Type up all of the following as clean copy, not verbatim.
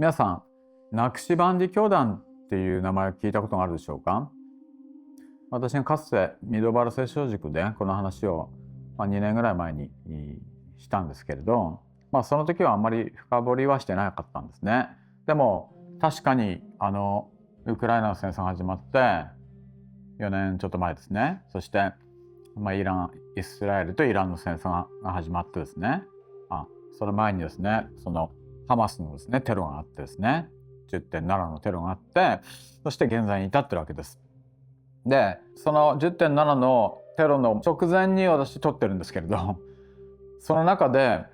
皆さん、ナクシバンディ教団っていう名前を聞いたことがあるでしょうか？私がかつてミドバル聖書塾でこの話を2年ぐらい前にしたんですけれど、その時はあんまり深掘りはしてなかったんですね。でも確かにウクライナの戦争が始まって4年ちょっと前ですね。そしてイスラエルとイランの戦争が始まってですね、その前にですね、そのハマスのですねテロがあってですね、10.7 のテロがあって、そして現在に至ってるわけです。で、その 10.7 のテロの直前に私撮ってるんですけれど、その中で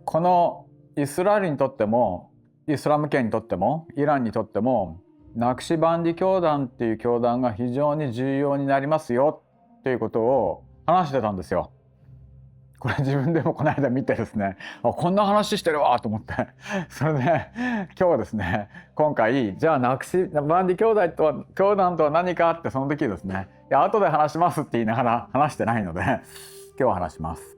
このイスラエルにとってもイスラム圏にとってもイランにとってもナクシバンディ教団っていう教団が非常に重要になりますよっていうことを話してたんですよ。これ自分でもこの間見てですね、こんな話してるわと思ってそれで今日はですね、今回じゃあナクシバンディ教団とは何かってその時ですね、後で話しますって言いながら話してないので今日は話します。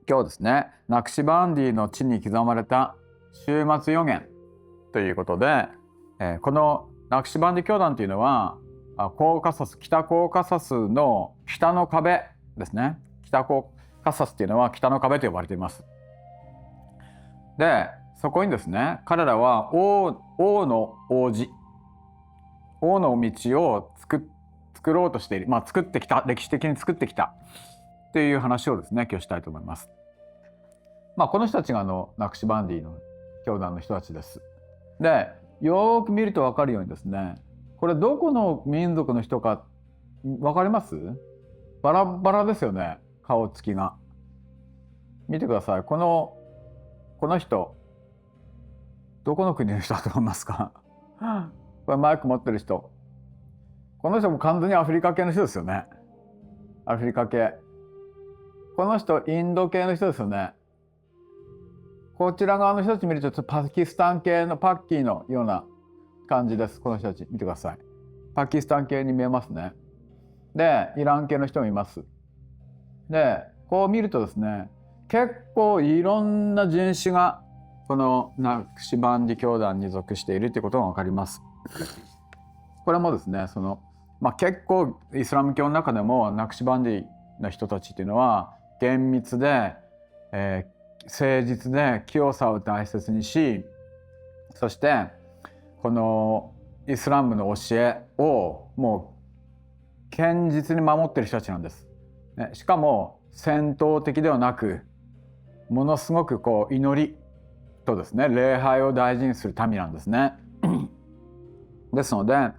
今日ですね、ナクシバンディの地に刻まれた終末予言ということで、このナクシバンディ教団というのは北コーカサスの北の壁ですね。北コーカサスっていうのは北の壁と呼ばれています。で、そこにですね、彼らは王の道を作ろうとしている、作ってきた、歴史的に作ってきたっていう話をですね、今日したいと思います。この人たちがナクシバンディの教団の人たちです。で、よく見ると分かるようにですね、これどこの民族の人か分かります？バラバラですよね、顔つきが。見てください。この人どこの国の人だと思いますか？これマイク持ってる人、この人も完全にアフリカ系の人ですよね。アフリカ系。この人インド系の人ですよね。こちら側の人たち見るとパキスタン系のパッキーのような感じです。この人たち見てください。パキスタン系に見えますね。で、イラン系の人もいます。で、こう見るとですね、結構いろんな人種がこのナクシバンディ教団に属しているということが分かります。これもですね、結構イスラム教の中でもナクシバンディの人たちっていうのは厳密で、誠実で清さを大切にし、そしてこのイスラムの教えをもう堅実に守っている人たちなんです。しかも戦闘的ではなく、ものすごく祈りとですね、礼拝を大事にする民なんですね。ですので、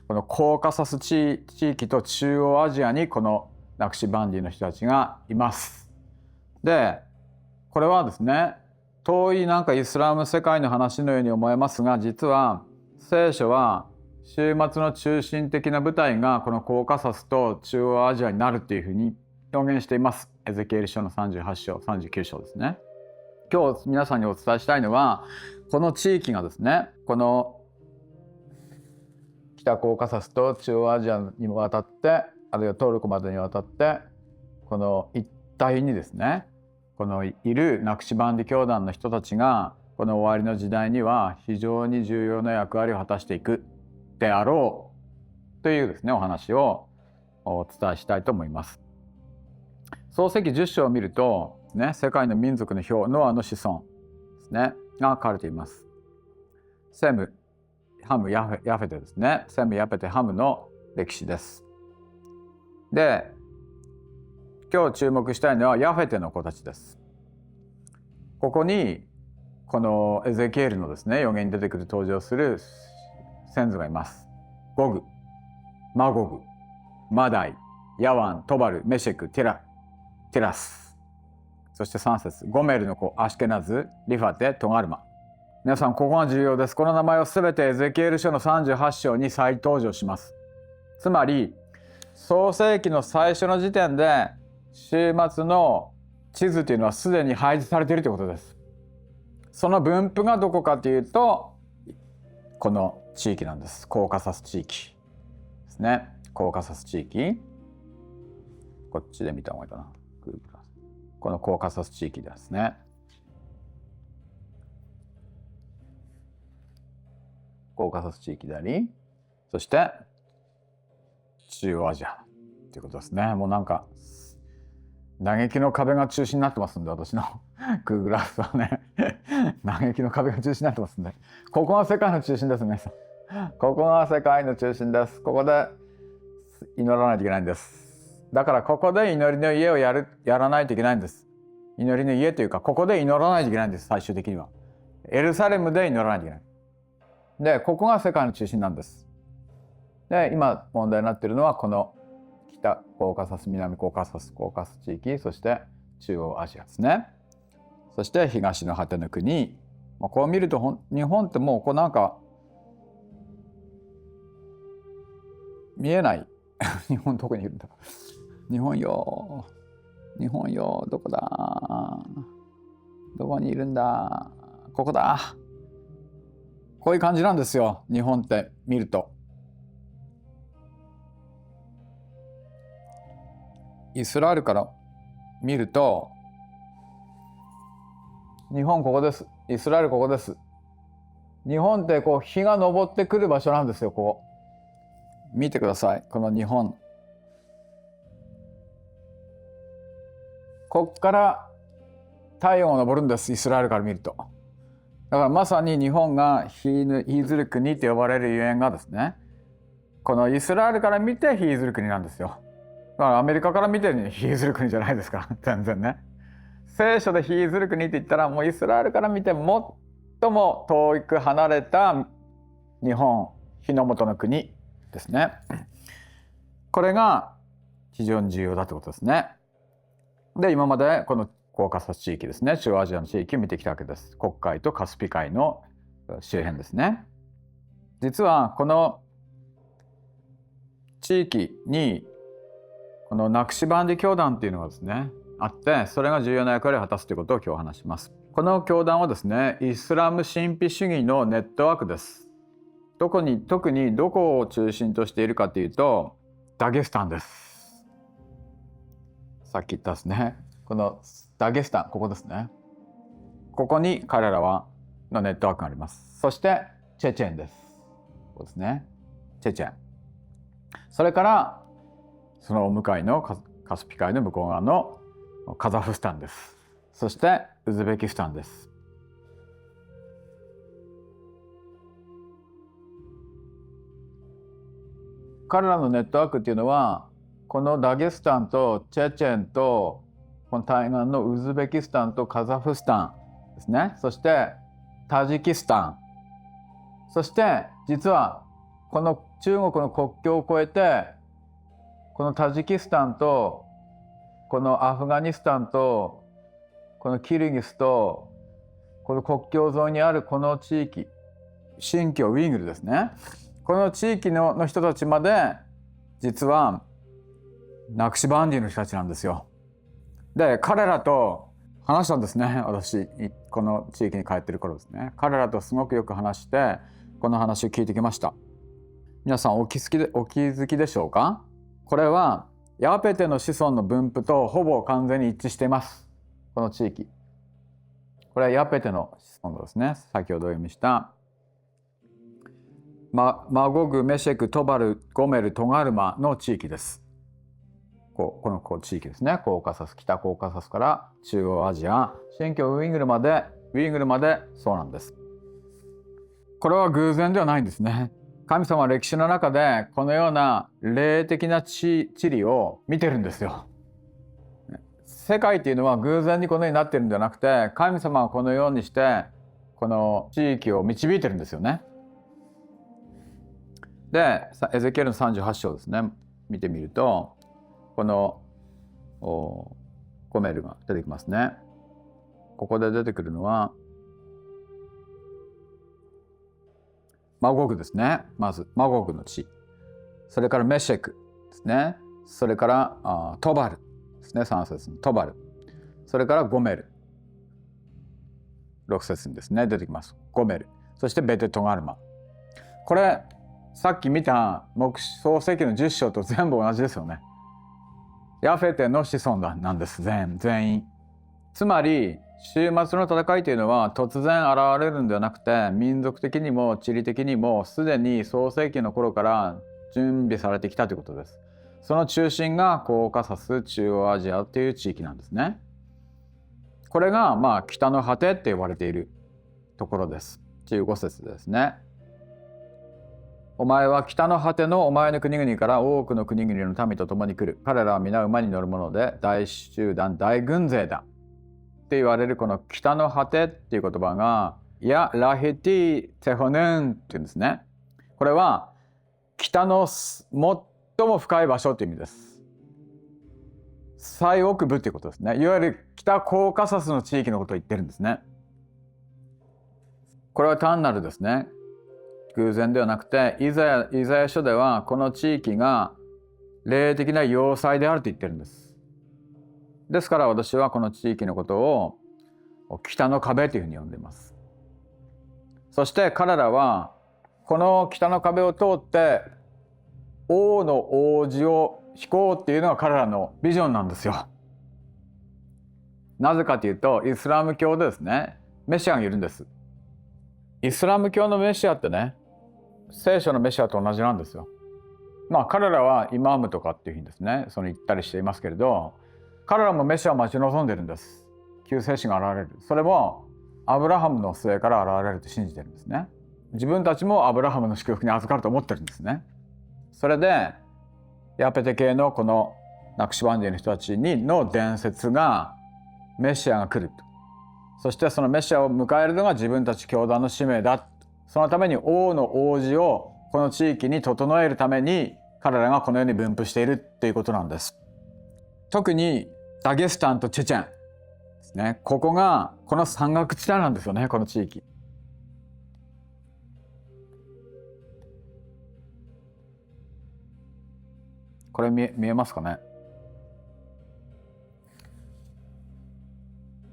このコーカサス地域と中央アジアにこのナクシバンディの人たちがいます。で、これはですね、遠いイスラム世界の話のように思えますが、実は聖書は終末の中心的な舞台がこのコーカサスと中央アジアになるというふうに表現しています。エゼキエル書の38章39章ですね。今日皆さんにお伝えしたいのは、この地域がですね、この北コーカサスと中央アジアにわたって、あるいはトルコまでにわたって、この一帯にですね、このいるナクシバンディ教団の人たちがこの終わりの時代には非常に重要な役割を果たしていくであろうというですね、お話をお伝えしたいと思います。創世記10章を見ると、世界の民族の表、ノアの子孫ですねが書かれています。セム、ハム、ヤフェテですね。セム、ヤフェテ、ハムの歴史です。で、今日注目したいのはヤフェテの子たちです。ここにこのエゼキエルのですね、予言に出てくる登場する先祖がいます。ゴグ、マゴグ、マダイ、ヤワン、トバル、メシェク、テラス、そして3節、ゴメルの子アシュケナズ、リファテ、トガルマ。皆さん、ここが重要です。この名前をすべてエゼキエル書の38章に再登場します。つまり創世記の最初の時点で終末の地図というのはすでに配置されているということです。その分布がどこかというと、この地域なんです。コーカサス地域ですね。コーカサス地域、こっちで見た方がいいかな。このコーカサス地域ですね。コーカサス地域であり、そして中央アジアということですね。もうなんか嘆きの壁が中心になってますんで、私のGoogle Earthはね嘆きの壁が中心になってますんで、ここが世界の中心です。皆さん、ここが世界の中心です。ここで祈らないといけないんです。だからここで祈りの家をやらないといけないんです。祈りの家というか、ここで祈らないといけないんです。最終的にはエルサレムで祈らないといけない。でここが世界の中心なんです。で今問題になっているのはこの北コーカサス、南コーカサス、コーカサス地域、そして中央アジアですね。そして東の果ての国。こう見ると日本ってもうこうなんか見えない日本どこにいるんだ、日本よ、日本よ、どこだ、どこにいるんだ、ここだ。こういう感じなんですよ、日本って見ると。イスラエルから見ると、日本ここです、イスラエルここです。日本ってこう日が昇ってくる場所なんですよ。ここ見てください、この日本。こっから太陽が昇るんです、イスラエルから見ると。だからまさに日本が日ずる国と呼ばれるゆえんがですね、このイスラエルから見て日ずる国なんですよ。だからアメリカから見て日ずる国じゃないですから全然ね。聖書で日ずる国って言ったら、もうイスラエルから見て最も遠く離れた日本、日の元の国ですね。これが非常に重要だということですね。で今までこのコーカサス地域ですね、中央アジアの地域を見てきたわけです。黒海とカスピ海の周辺ですね。実はこの地域にこのナクシバンディ教団っていうのがですねあって、それが重要な役割を果たすということを今日話します。この教団はですね、イスラム神秘主義のネットワークです。特にどこを中心としているかというと、ダゲスタンです。さっき言ったですね、このダゲスタン、ここですね。ここに彼らのネットワークがあります。そしてチェチェンです。ここですね、チェチェン。それからその向かいのカスピ海の向こう側のカザフスタンです。そしてウズベキスタンです。彼らのネットワークっていうのは、このダゲスタンとチェチェンとこの対岸のウズベキスタンとカザフスタンですね。そしてタジキスタン、そして実はこの中国の国境を越えて、このタジキスタンとこのアフガニスタンとこのキルギスとこの国境沿いにあるこの地域、新疆ウイグルですね。この地域の人たちまで実はナクシバンディの人たちなんですよ。で彼らと話したんですね。私この地域に帰ってる頃ですね、彼らとすごくよく話してこの話を聞いてきました。皆さんお気づきでしょうか。これはヤペテの子孫の分布とほぼ完全に一致しています。この地域、これはヤペテの子孫ですね。先ほどお読みしたマゴグ、メシェク、トバル、ゴメル、トガルマの地域です。この地域ですね。コーカサス、北コーカサスから中央アジア、新疆ウイグルまでそうなんです。これは偶然ではないんですね。神様は歴史の中でこのような霊的な地理を見てるんですよ。世界っていうのは偶然にこのようになってるんじゃなくて、神様はこのようにしてこの地域を導いてるんですよね。でエゼキエルの38章ですね、見てみるとこのゴメルが出てきますね。ここで出てくるのはマゴグですね。まずマゴグの地、それからメシェクですね、それからトバルですね、3節のトバル、それからゴメル、6節にですね出てきますゴメル、そしてベテトガルマ。これさっき見た創世記の10章と全部同じですよね。ヤフェテの子孫なんです、全員。つまり終末の戦いというのは突然現れるんではなくて、民族的にも地理的にもすでに創世紀の頃から準備されてきたということです。その中心がコーカサス中央アジアという地域なんですね。これが北の果てって呼ばれているところです。15節ですね。お前は北の果てのお前の国々から多くの国々の民と共に来る。彼らは皆馬に乗るもので大集団大軍勢だって言われるこの北の果てっていう言葉がヤラヘティテホヌンっていうんですね。これは北の最も深い場所という意味です。最奥部ということですね。いわゆる北コーカサスの地域のことを言ってるんですね。これは単なるですね偶然ではなくて、イザヤ書ではこの地域が霊的な要塞であると言ってるんです。ですから私はこの地域のことを北の壁というふうに呼んでいます。そして彼らはこの北の壁を通って王の王子を引こうっていうのが彼らのビジョンなんですよ。なぜかというと、イスラム教でですねメシアがいるんです。イスラム教のメシアってね、聖書のメシアと同じなんですよ。彼らはイマームとかっていうふうにですね言ったりしていますけれど、彼らもメシアを待ち望んでるんです。救世主が現れる。それもアブラハムの末から現れると信じてるんですね。自分たちもアブラハムの祝福に預かると思ってるんですね。それでヤペテ系のこのナクシュバンディの人たちの伝説がメシアが来ると。そしてそのメシアを迎えるのが自分たち教団の使命だ。そのために王の王子をこの地域に整えるために彼らがこのように分布しているっていうことなんです。特にダゲスタンとチェチェンですね。ここがこの山岳地帯なんですよね、この地域。これ見えますかね。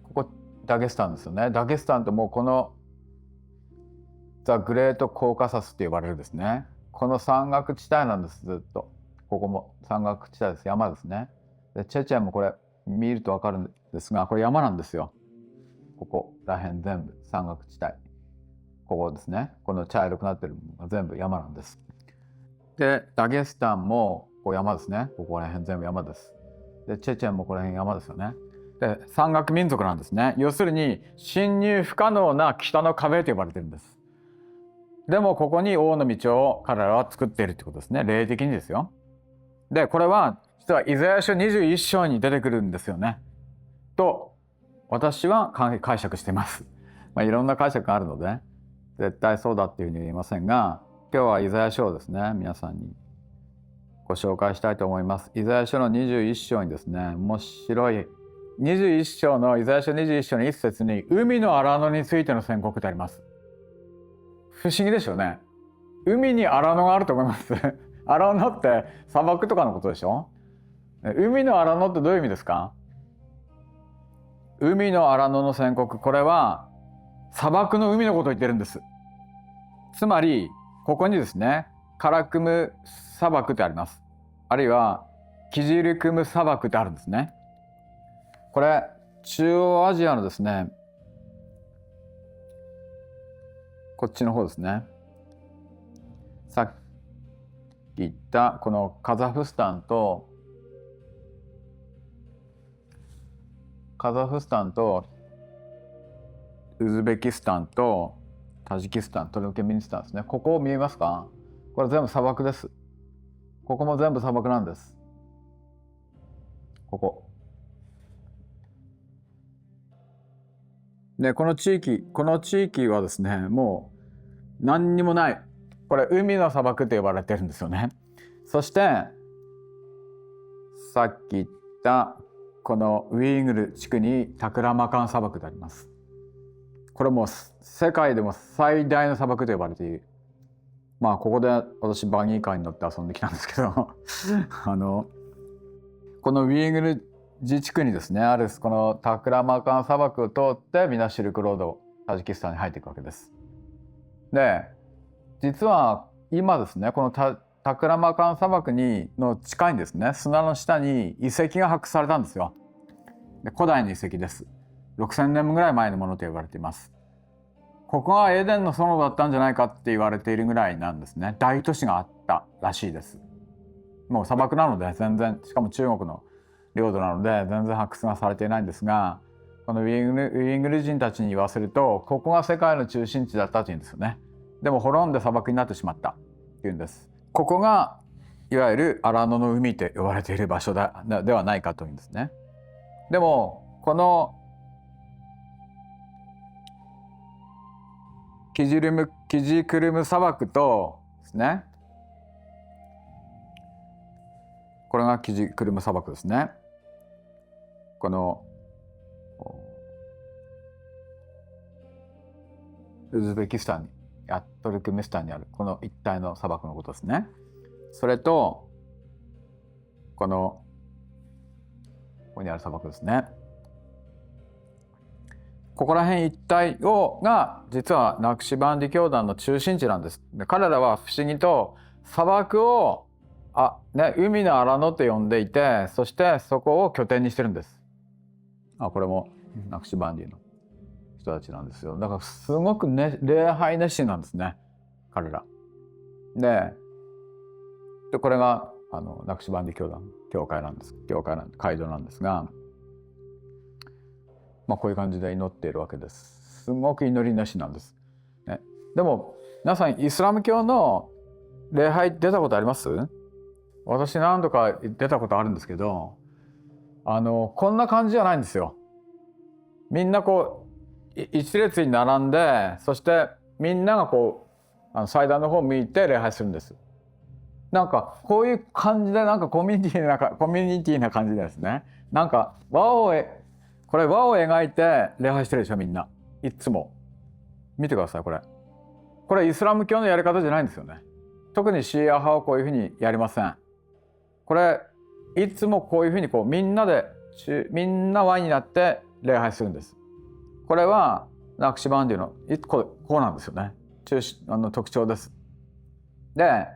ここダゲスタンですよね。ダゲスタンともうこのザ・グレート・コーカサスって呼ばれるですね。この山岳地帯なんです。ずっとここも山岳地帯です。山ですね。でチェチェンもこれ見ると分かるんですが、これ山なんですよ。ここら辺全部山岳地帯。ここですね。この茶色くなってるものが全部山なんです。でダゲスタンもこう山ですね。ここら辺全部山です。でチェチェンもこの辺山ですよね。で山岳民族なんですね。要するに侵入不可能な北の壁と呼ばれてるんです。でもここに王の道を彼らは作っているってことですね。霊的にですよ。でこれは実はイザヤ書21章に出てくるんですよね。と私は解釈しています。いろんな解釈があるので絶対そうだっていうふうには言いませんが、今日はイザヤ書をですね皆さんにご紹介したいと思います。イザヤ書の21章にですね、面白い21章のイザヤ書21章の一節に海の荒野についての宣告であります。不思議でしょうね。海に荒野があると思います。荒野って砂漠とかのことでしょ。海の荒野ってどういう意味ですか。海の荒野の宣告、これは砂漠の海のことを言ってるんです。つまりここにですねカラクム砂漠ってあります。あるいはキジルクム砂漠ってあるんですね。これ中央アジアのですねこっちの方ですね。さっき言ったこのカザフスタンとウズベキスタンとタジキスタン、トルケメニスタンですね。ここ見えますか。これ全部砂漠です。ここも全部砂漠なんです。ここでこの地域はですねもう何にもない、これ海の砂漠と呼ばれてるんですよね。そしてさっき言ったこのウイグル地区にタクラマカン砂漠であります。これも世界でも最大の砂漠と呼ばれている。ここで私バギーカーに乗って遊んできたんですけどこのウイグル自治区にですねあるこのタクラマカン砂漠を通ってミナシルクロードタジキスタンに入っていくわけです。で実は今ですねこのタクラマカン砂漠の地下にですね砂の下に遺跡が発掘されたんですよ。で古代の遺跡です。6000年ぐらい前のものと言われています。ここがエデンの園だったんじゃないかって言われているぐらいなんですね。大都市があったらしいです。もう砂漠なので全然、しかも中国の領土なので全然発掘がされていないんですが、このウイグル人たちに言わせると、ここが世界の中心地だったというんですよね。でも滅んで砂漠になってしまったっていうんです。ここがいわゆる荒野の海と呼ばれている場所ではないかというんですね。でもこのキジクルム砂漠とですね、これがキジクルム砂漠ですね。このウズベキスタンにトルクメスタンにあるこの一帯の砂漠のことですね。それとこここにある砂漠ですね。ここら辺一帯が実はナクシバンディ教団の中心地なんです。で、彼らは不思議と砂漠を海の荒野と呼んでいて、そしてそこを拠点にしてるんです。これもナクシバンディの人たちなんですよ。だからすごく、礼拝熱心なんですね、彼ら。でこれがナクシバンディ教団教会街道なんですが、こういう感じで祈っているわけです。すごく祈り熱心なんです、ね。でも皆さんイスラム教の礼拝出たことあります？私何度か出たことあるんですけど、こんな感じじゃないんですよ。みんな一列に並んで、そしてみんなが祭壇の方を向いて礼拝するんです。なんかこういう感じで、なんかコミュニティな感じですね。なんか輪を描いて礼拝してるでしょ、みんな。いつも見てください。これイスラム教のやり方じゃないんですよね。特にシーア派はこういうふうにやりません。これいつもこういうふうにみんな輪になって礼拝するんです。これはナクシバンディのこうなんですよね。特徴です。で、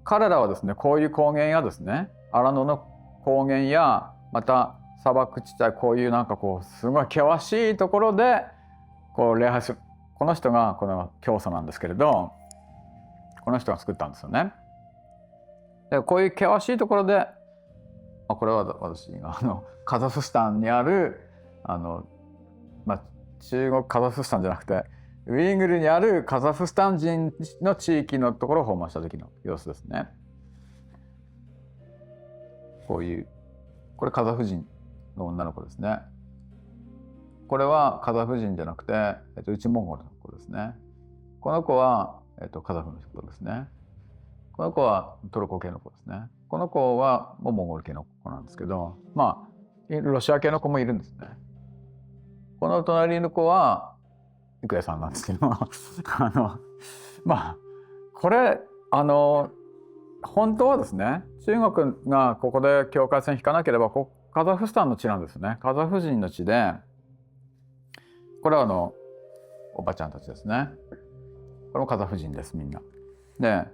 彼らはですね、こういう高原やですね、荒野の高原や、また砂漠地帯、こういうすごい険しいところで礼拝する。この人がこの教祖なんですけれど、この人が作ったんですよね。でこういう険しいところで、これは私がカザフスタンにある中国カザフスタンじゃなくてウイグルにあるカザフスタン人の地域のところを訪問した時の様子ですね。これカザフ人の女の子ですね。これはカザフ人じゃなくて、内モンゴルの子ですね。この子は、カザフの子ですね。この子はトルコ系の子ですね。この子はモンゴル系の子なんですけど、ロシア系の子もいるんですね。この隣の子は郁恵さんなんですけどこれ本当はですね、中国がここで境界線引かなければカザフスタンの地なんですね。カザフ人の地で、これはおばちゃんたちですね。これもカザフ人です、みんな。で、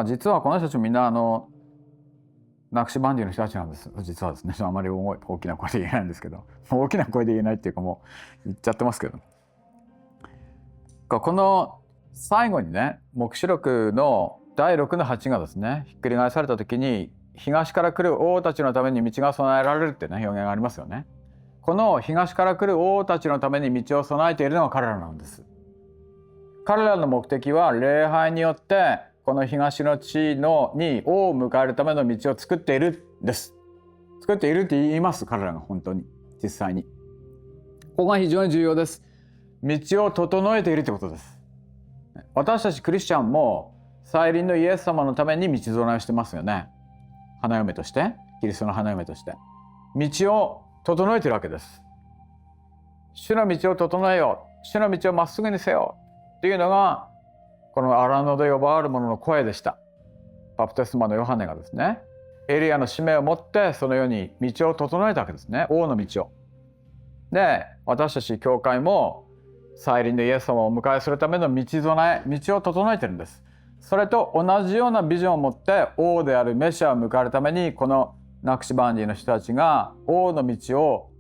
実はこの人たちみんなナクシバンディの人たちなんです。実はですね、あまり大きな声で言えないんですけど、大きな声で言えないっていうか、もう言っちゃってますけど、この最後にね、黙示録の第6の8がですね、ひっくり返された時に、東から来る王たちのために道が備えられるってね、表現がありますよね。この東から来る王たちのために道を備えているのが彼らなんです。彼らの目的は礼拝によってこの東の地に王を迎えるための道を作っているんです。作っているって言います、彼らが本当に実際に。ここが非常に重要です。道を整えているということです。私たちクリスチャンも再臨のイエス様のために道備えをしてますよね。花嫁として、キリストの花嫁として道を整えているわけです。主の道を整えよう、主の道をまっすぐにせよっていうのがこの荒野で呼ばわる者の声でした。バプテスマのヨハネがですね、エリアの使命を持ってそのように道を整えたわけですね、王の道を。で、私たち教会も再臨でイエス様をお迎えするための道を整えてるんです。それと同じようなビジョンを持って王であるメシアを迎えるために、このナクシバンディの人たちが王の道を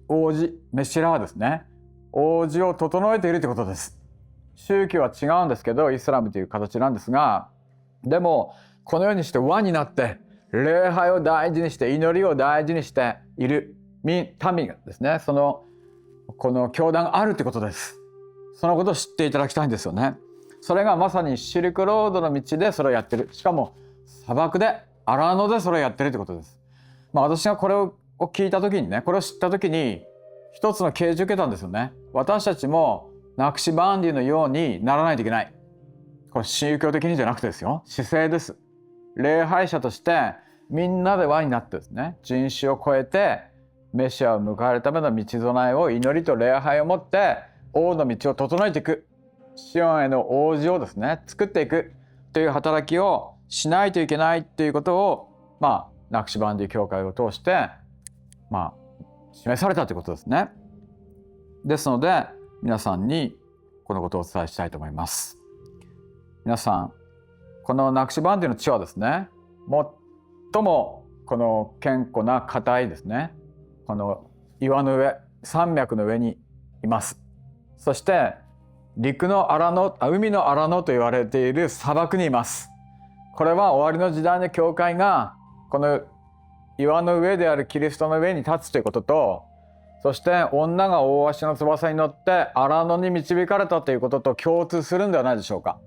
王子メシラはですね、王子を整えているということです。宗教は違うんですけど、イスラムという形なんですが、でもこのようにして輪になって礼拝を大事にして祈りを大事にしている民がですね、この教団があるということです。そのことを知っていただきたいんですよね。それがまさにシルクロードの道でそれをやってる。しかも砂漠で荒野でそれをやってるということです。私がこれを聞いた時にね、これを知った時に一つの啓示を受けたんですよね。私たちもナクシバンディのようにならないといけない。これ宗教的にじゃなくてですよ、姿勢です。礼拝者としてみんなで輪になってですね、人種を超えてメシアを迎えるための道備えを祈りと礼拝をもって王の道を整えていく、シオンへの王子をですね作っていくという働きをしないといけないということをナクシバンディ教会を通して示されたということですね。ですので皆さんにこのことをお伝えしたいと思います。皆さん、このナクシバンディの地はですね、最もこの堅固な硬いですね、この岩の上、山脈の上にいます。そして海の荒野と言われている砂漠にいます。これは終わりの時代の教会がこの岩の上であるキリストの上に立つということと、そして女が大鷲の翼に乗って荒野に導かれたということと共通するんではないでしょうか。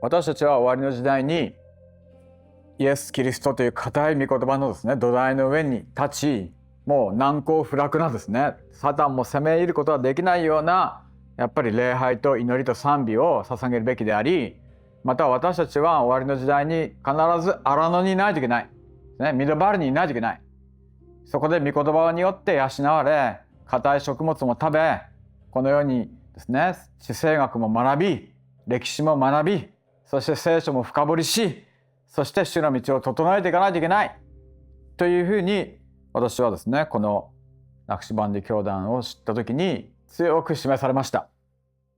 私たちは終わりの時代にイエス・キリストという固い御言葉のですね土台の上に立ち、もう難攻不落なですね、サタンも攻め入ることができないようなやっぱり礼拝と祈りと賛美を捧げるべきであり、また私たちは終わりの時代に必ず荒野にいないといけない、ミドバルにいないといけない。そこで御言葉によって養われ、固い食物も食べ、このようにですね地政学も学び、歴史も学び、そして聖書も深掘りし、そして主の道を整えていかないといけないというふうに、私はですねこのナクシバンディ教団を知った時に強く示されました。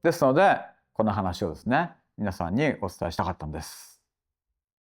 ですのでこの話をですね皆さんにお伝えしたかったんです。